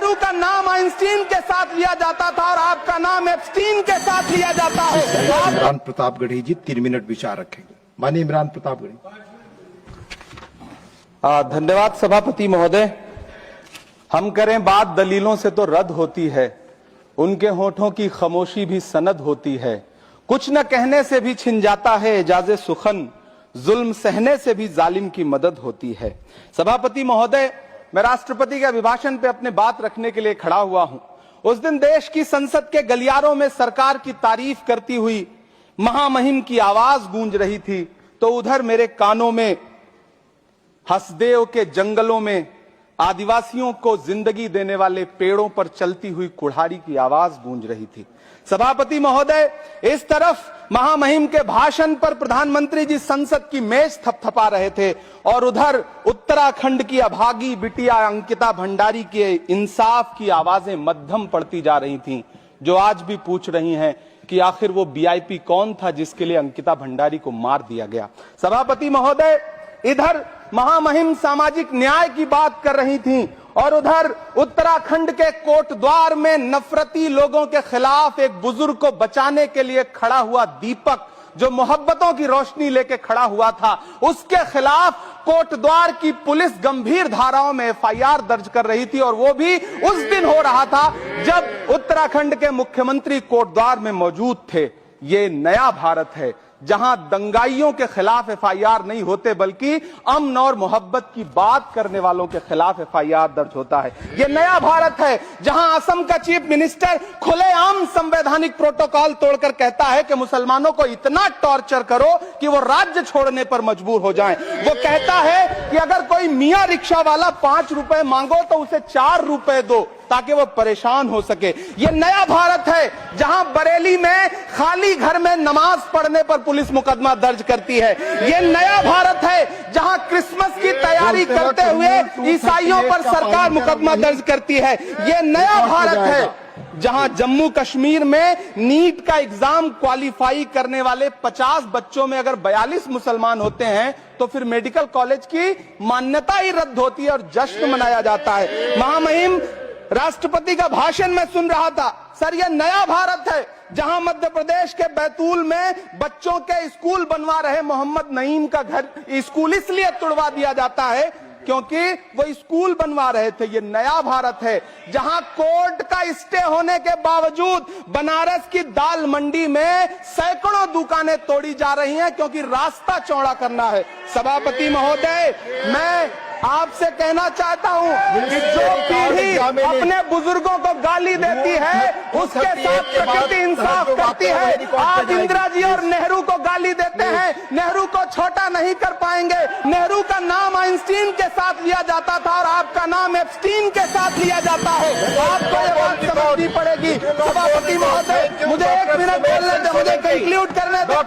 नेहरू का नाम आइंस्टीन के साथ लिया जाता था और आपका नाम एप्स्टीन के साथ लिया जाता है। इमरान प्रतापगढ़ी जी 3 मिनट विचार रखेंगे। माननीय इमरान प्रतापगढ़ी। धन्यवाद सभापति महोदय। हम करें बात दलीलों से तो रद्द होती है, उनके होठों की खामोशी भी सनद होती है। कुछ न कहने से भी छिन जाता है एजाज़े सुखन, जुल्म सहने से भी जालिम की मदद होती है। सभापति महोदय, मैं राष्ट्रपति के अभिभाषण पे अपने बात रखने के लिए खड़ा हुआ हूं। उस दिन देश की संसद के गलियारों में सरकार की तारीफ करती हुई महामहिम की आवाज गूंज रही थी, तो उधर मेरे कानों में हसदेव के जंगलों में आदिवासियों को जिंदगी देने वाले पेड़ों पर चलती हुई कुल्हाड़ी की आवाज गूंज रही थी। सभापति महोदय, इस तरफ महामहिम के भाषण पर प्रधानमंत्री जी संसद की मेज थपथपा रहे थे और उधर उत्तराखंड की अभागी बिटिया अंकिता भंडारी के इंसाफ की आवाजें मध्यम पड़ती जा रही थीं, जो आज भी पूछ रही हैं कि आखिर वो वीआईपी कौन था जिसके लिए अंकिता भंडारी को मार दिया गया। सभापति महोदय, इधर महामहिम सामाजिक न्याय की बात कर रही थीं और उधर उत्तराखंड के कोटद्वार में नफरती लोगों के खिलाफ एक बुजुर्ग को बचाने के लिए खड़ा हुआ दीपक, जो मोहब्बतों की रोशनी लेके खड़ा हुआ था, उसके खिलाफ कोटद्वार की पुलिस गंभीर धाराओं में एफआईआर दर्ज कर रही थी और वो भी उस दिन हो रहा था जब उत्तराखंड के मुख्यमंत्री कोटद्वार में मौजूद थे। ये नया भारत है जहां दंगाइयों के खिलाफ एफआईआर नहीं होते बल्कि अमन और मोहब्बत की बात करने वालों के खिलाफ एफआईआर दर्ज होता है। यह नया भारत है जहां असम का चीफ मिनिस्टर खुलेआम संवैधानिक प्रोटोकॉल तोड़कर कहता है कि मुसलमानों को इतना टॉर्चर करो कि वो राज्य छोड़ने पर मजबूर हो जाएं। वो कहता है कि अगर कोई मियां रिक्शा वाला 5 रुपए मांगो तो उसे 4 रुपए दो ताकि वो परेशान हो सके। ये नया भारत है जहां बरेली में खाली घर में नमाज पढ़ने पर पुलिस मुकदमा दर्ज करती है। ये नया भारत है जहां क्रिसमस की तैयारी करते हुए ईसाइयों पर सरकार मुकदमा दर्ज करती है। ये नया भारत है जहां जम्मू कश्मीर में नीट का एग्जाम क्वालिफाई करने वाले 50 बच्चों में अगर 42 मुसलमान होते हैं तो फिर मेडिकल कॉलेज की मान्यता ही रद्द होती है और जश्न मनाया जाता है। महामहिम, राष्ट्रपति का भाषण में सुन रहा था। सर, यह नया भारत है जहां मध्य प्रदेश के बैतूल में बच्चों के स्कूल बनवा रहे मोहम्मद नईम का घर स्कूल इसलिए तुड़वा दिया जाता है क्योंकि वो स्कूल बनवा रहे थे। ये नया भारत है जहां कोर्ट का स्टे होने के बावजूद बनारस की दाल मंडी में सैकड़ों दुकानें तोड़ी जा रही हैं क्योंकि रास्ता चौड़ा करना है। सभापति महोदय, मैं आपसे कहना चाहता हूं कि जो पीढ़ी अपने बुजुर्गों को गाली देती है उसके साथ प्रकृति इंसाफ करती है। आप इंदिरा जी और नेहरू को गाली देते हैं, नेहरू को छोटा नहीं कर पाएंगे। नेहरू का नाम आइंस्टीन के साथ लिया जाता था और आपका नाम एप्स्टीन के साथ लिया जाता है। आपको ये बात समझनी पड़ेगी। सभापति महोदय, मुझे 1 मिनट बोलने दे, मुझे कंक्लूड करने दो।